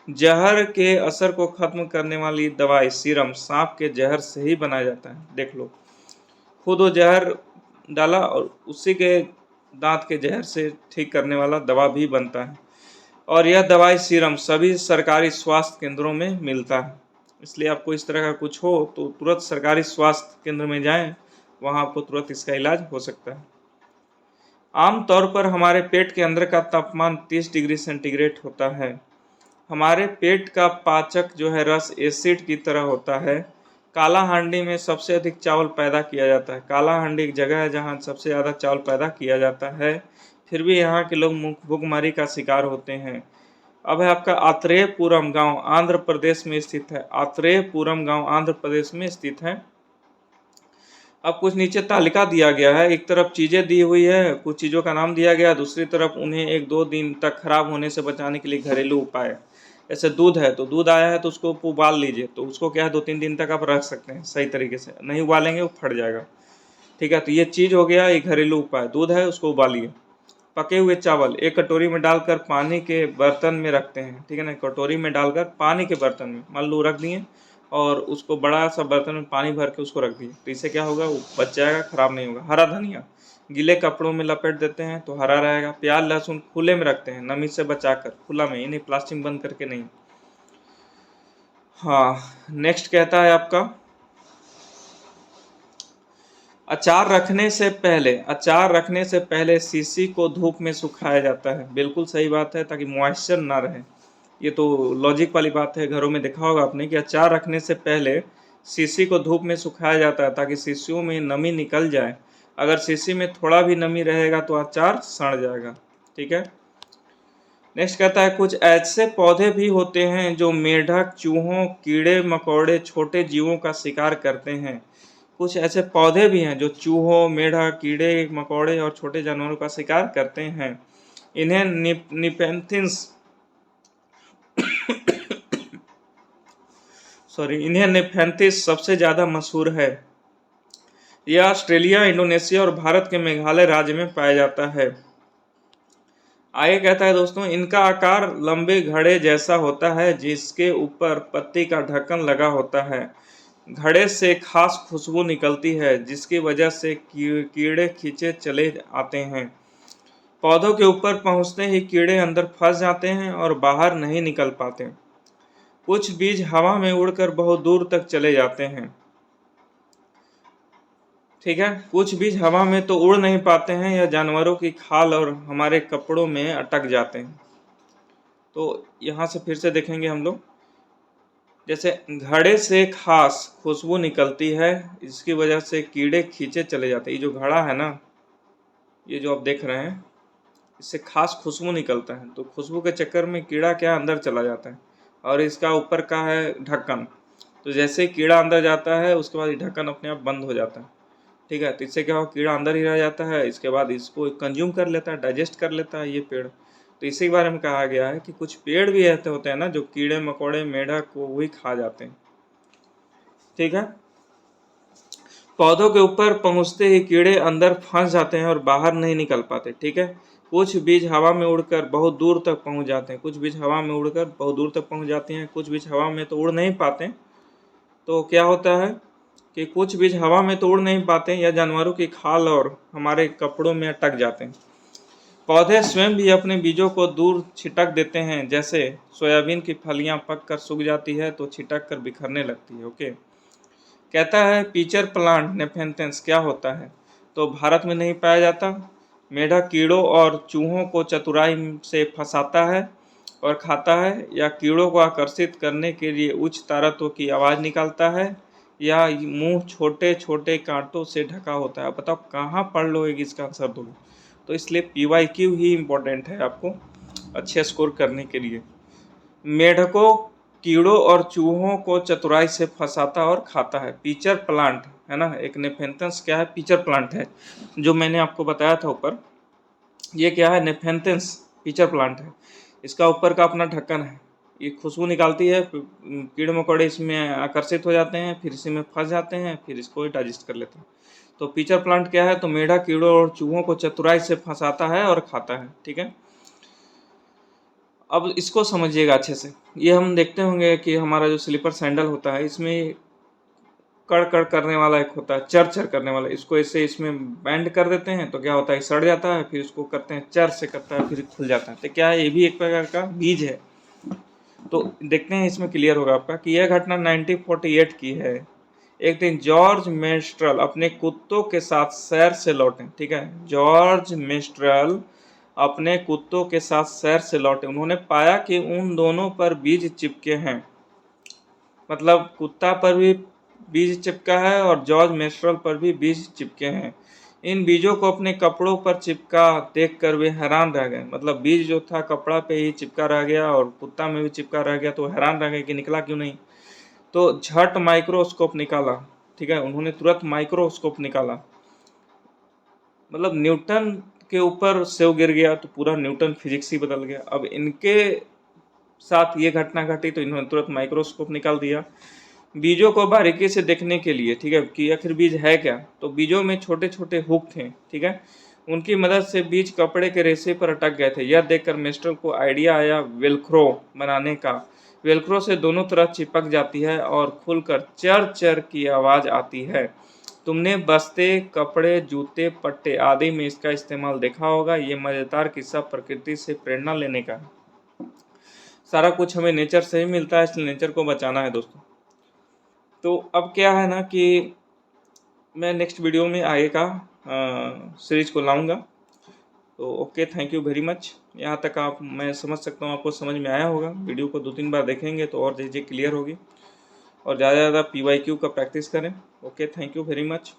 जहर के असर को खत्म करने वाली दवाई सीरम सांप के जहर से ही बनाया जाता है। देख लो, खुद वो जहर डाला और उसी के दांत के जहर से ठीक करने वाला दवा भी बनता है। और यह दवाई सीरम सभी सरकारी स्वास्थ्य केंद्रों में मिलता है। इसलिए आपको इस तरह का कुछ हो तो तुरंत सरकारी स्वास्थ्य केंद्र में जाएं, वहां आपको तुरंत इसका इलाज हो सकता है। आमतौर पर हमारे पेट के अंदर का तापमान 30 डिग्री सेंटीग्रेड होता है। हमारे पेट का पाचक जो है रस एसिड की तरह होता है। काला हांडी में सबसे अधिक चावल पैदा किया जाता है। काला हांडी एक जगह है जहाँ सबसे ज़्यादा चावल पैदा किया जाता है, फिर भी यहाँ के लोग भूखमरी का शिकार होते हैं। अब है आपका आत्रेयपुरम गांव, आंध्र प्रदेश में स्थित है। आत्रेयपुरम गांव आंध्र प्रदेश में स्थित है। अब कुछ नीचे तालिका दिया गया है, एक तरफ चीज़ें दी हुई है, कुछ चीज़ों का नाम दिया गया, दूसरी तरफ उन्हें 1-2 दिन तक खराब होने से बचाने के लिए घरेलू उपाय। जैसे दूध है तो दूध आया है तो उसको उबाल लीजिए, तो उसको क्या है 2-3 दिन तक आप रख सकते हैं सही तरीके से, नहीं उबालेंगे वो फट जाएगा। ठीक है, तो ये चीज़ हो गया, ये घरेलू उपाय। दूध है उसको उबालिए। पके हुए चावल एक कटोरी में डालकर पानी के बर्तन में रखते हैं। ठीक है ना, कटोरी में डालकर पानी के बर्तन में मान लो रख दिए, और उसको बड़ा सा बर्तन में पानी भर के उसको रख दिए, तो इससे क्या होगा, वो बच जाएगा, खराब नहीं होगा। हरा धनिया गीले कपड़ों में लपेट देते हैं तो हरा रहेगा। प्याज लहसुन खुले में रखते हैं, नमी से बचाकर, खुला में, इन्हें प्लास्टिक बंद करके नहीं। हाँ, नेक्स्ट कहता है आपका अचार रखने से पहले शीशी को धूप में सुखाया जाता है। बिल्कुल सही बात है, ताकि मॉइस्चर ना रहे। ये तो लॉजिक वाली बात है, घरों में देखा होगा आपने कि अचार रखने से पहले शीशी को धूप में सुखाया जाता है ताकि शीशियों में नमी निकल जाए। अगर शीशी में थोड़ा भी नमी रहेगा तो अचार सड़ जाएगा। ठीक है। नेक्स्ट कहता है कुछ ऐसे पौधे भी होते हैं जो मेढक, चूहों, कीड़े मकोड़े, छोटे जीवों का शिकार करते हैं। कुछ ऐसे पौधे भी हैं जो चूहों, मेढक, कीड़े मकोड़े और छोटे जानवरों का शिकार करते हैं। इन्हें निफेंथिस सबसे ज़्यादा मशहूर है। यह ऑस्ट्रेलिया, इंडोनेशिया और भारत के मेघालय राज्य में पाया जाता है। आगे कहता है दोस्तों, इनका आकार लंबे घड़े जैसा होता है जिसके ऊपर पत्ती का ढक्कन लगा होता है। घड़े से खास खुशबू निकलती है जिसकी वजह से कीड़े खींचे चले आते हैं। पौधों के ऊपर पहुंचते ही कीड़े अंदर फंस जाते हैं और बाहर नहीं निकल पाते। कुछ बीज हवा में उड़कर बहुत दूर तक चले जाते हैं। ठीक है। कुछ बीज हवा में तो उड़ नहीं पाते हैं या जानवरों की खाल और हमारे कपड़ों में अटक जाते हैं। तो यहाँ से फिर से देखेंगे हम लोग, जैसे घड़े से खास खुशबू निकलती है, इसकी वजह से कीड़े खींचे चले जाते हैं। ये जो घड़ा है ना, ये जो आप देख रहे हैं, इससे खास खुशबू निकलता है, तो खुशबू के चक्कर में कीड़ा क्या अंदर चला जाता है, और इसका ऊपर का है ढक्कन, तो जैसे ही कीड़ा अंदर जाता है उसके बाद ये ढक्कन अपने आप बंद हो जाता है। ठीक है, तो इससे क्या हो, कीड़ा अंदर ही रह जाता है, इसके बाद इसको कंज्यूम कर लेता है, डाइजेस्ट कर लेता है ये पेड़। तो इसी के बारे में कहा गया है कि कुछ पेड़ भी ऐसे होते हैं ना जो कीड़े मकोड़े मेढक को वही खा जाते हैं। ठीक है, पौधों के ऊपर पहुंचते ही कीड़े अंदर फंस जाते हैं और बाहर नहीं निकल पाते। ठीक है, कुछ बीज हवा में उड़कर बहुत दूर तक पहुंच जाते हैं, कुछ बीज हवा में उड़कर बहुत दूर तक पहुंच जाते हैं, कुछ बीज हवा में तो उड़ नहीं पाते। तो क्या होता है कि कुछ बीज हवा में तो उड़ नहीं पाते या जानवरों की खाल और हमारे कपड़ों में अटक जाते हैं। पौधे स्वयं भी अपने बीजों को दूर छिटक देते हैं, जैसे सोयाबीन की फलियां पक कर सूख जाती है तो छिटक कर बिखरने लगती है। ओके, कहता है पीचर प्लांट नेफेंथेंस क्या होता है, तो भारत में नहीं पाया जाता। मेढक कीड़ों और चूहों को चतुराई से फंसाता है और खाता है, या कीड़ों को आकर्षित करने के लिए उच्च तारत्व की आवाज़ निकालता है, या मुंह छोटे छोटे कांटों से ढका होता है। बताओ कहाँ पढ़ लोगे इसका आंसर दोगे। तो इसलिए PYQ ही इम्पोर्टेंट है आपको अच्छे स्कोर करने के लिए। मेढकों कीड़ों और चूहों को चतुराई से फंसाता और खाता है। पीचर प्लांट है ना, एक नेफेंथस क्या है, पीचर प्लांट है, जो मैंने आपको बताया था ऊपर। ये क्या है, नेफेंथस पीचर प्लांट है। इसका ऊपर का अपना ढक्कन है, ये खुशबू निकालती है, कीड़े मकोड़े इसमें आकर्षित हो जाते हैं, फिर इसी में फंस जाते हैं, फिर इसको डाइजेस्ट कर लेते हैं। तो पीचर प्लांट क्या है, तो मेढक कीड़ों और चूहों को चतुराई से फंसाता है और खाता है। ठीक है, अब इसको समझिएगा अच्छे से। ये हम देखते होंगे कि हमारा जो स्लीपर सैंडल होता है, इसमें कड़ कड़ करने वाला एक होता है, चर चर करने वाला, इसको ऐसे इसमें बैंड कर देते हैं तो क्या होता है, सड़ जाता है, फिर इसको करते हैं चर से करता है, फिर खुल जाता है। तो क्या है, ये भी एक प्रकार का बीज है। तो देखते हैं, इसमें क्लियर होगा आपका कि यह घटना 1948 की है। एक दिन जॉर्ज मेस्ट्रल अपने कुत्तों के साथ सैर से लौटे। ठीक है, जॉर्ज मेस्ट्रल अपने कुत्तों के साथ सैर से लौटे, उन्होंने पाया कि उन दोनों पर बीज चिपके हैं। मतलब कुत्ता पर भी बीज चिपका है और जॉर्ज मेस्ट्रल पर भी बीज चिपके हैं। इन बीजों को अपने कपड़ों पर चिपका देखकर वे हैरान रह गए। मतलब बीज जो था कपड़ा पे ही चिपका रह गया और कुत्ता में भी चिपका रह गया, तो हैरान रह गए कि निकला क्यों नहीं। तो झट माइक्रोस्कोप निकाला। ठीक है, उन्होंने तुरंत माइक्रोस्कोप निकाला। मतलब न्यूटन के ऊपर सेव गिर गया तो पूरा न्यूटन फिजिक्स ही बदल गया। अब इनके साथ ये घटना घटी तो इन्होंने तुरंत माइक्रोस्कोप निकाल दिया बीजों को बारीकी से देखने के लिए। ठीक है, कि आखिर बीज है क्या। तो बीजों में छोटे छोटे हुक थे। ठीक है, उनकी मदद से बीज कपड़े के रेशे पर अटक गए थे। यह देखकर मेस्टर को आइडिया आया वेलक्रो बनाने का। वेलक्रो से दोनों तरफ चिपक जाती है और खुलकर चर चर की आवाज़ आती है। तुमने बस्ते कपड़े जूते पट्टे आदि में इसका इस्तेमाल देखा होगा। ये मज़ेदार किस्सा प्रकृति से प्रेरणा लेने का है। सारा कुछ हमें नेचर से ही मिलता है, इसलिए नेचर को बचाना है दोस्तों। तो अब क्या है ना कि मैं नेक्स्ट वीडियो में आगे का सीरीज को लाऊंगा। तो okay, thank you very much. यहाँ तक आप, मैं समझ सकता हूँ आपको समझ में आया होगा। वीडियो को 2-3 बार देखेंगे तो और चीज़ें क्लियर होगी, और ज़्यादा से ज़्यादा PYQ का प्रैक्टिस करें। Okay, thank you very much.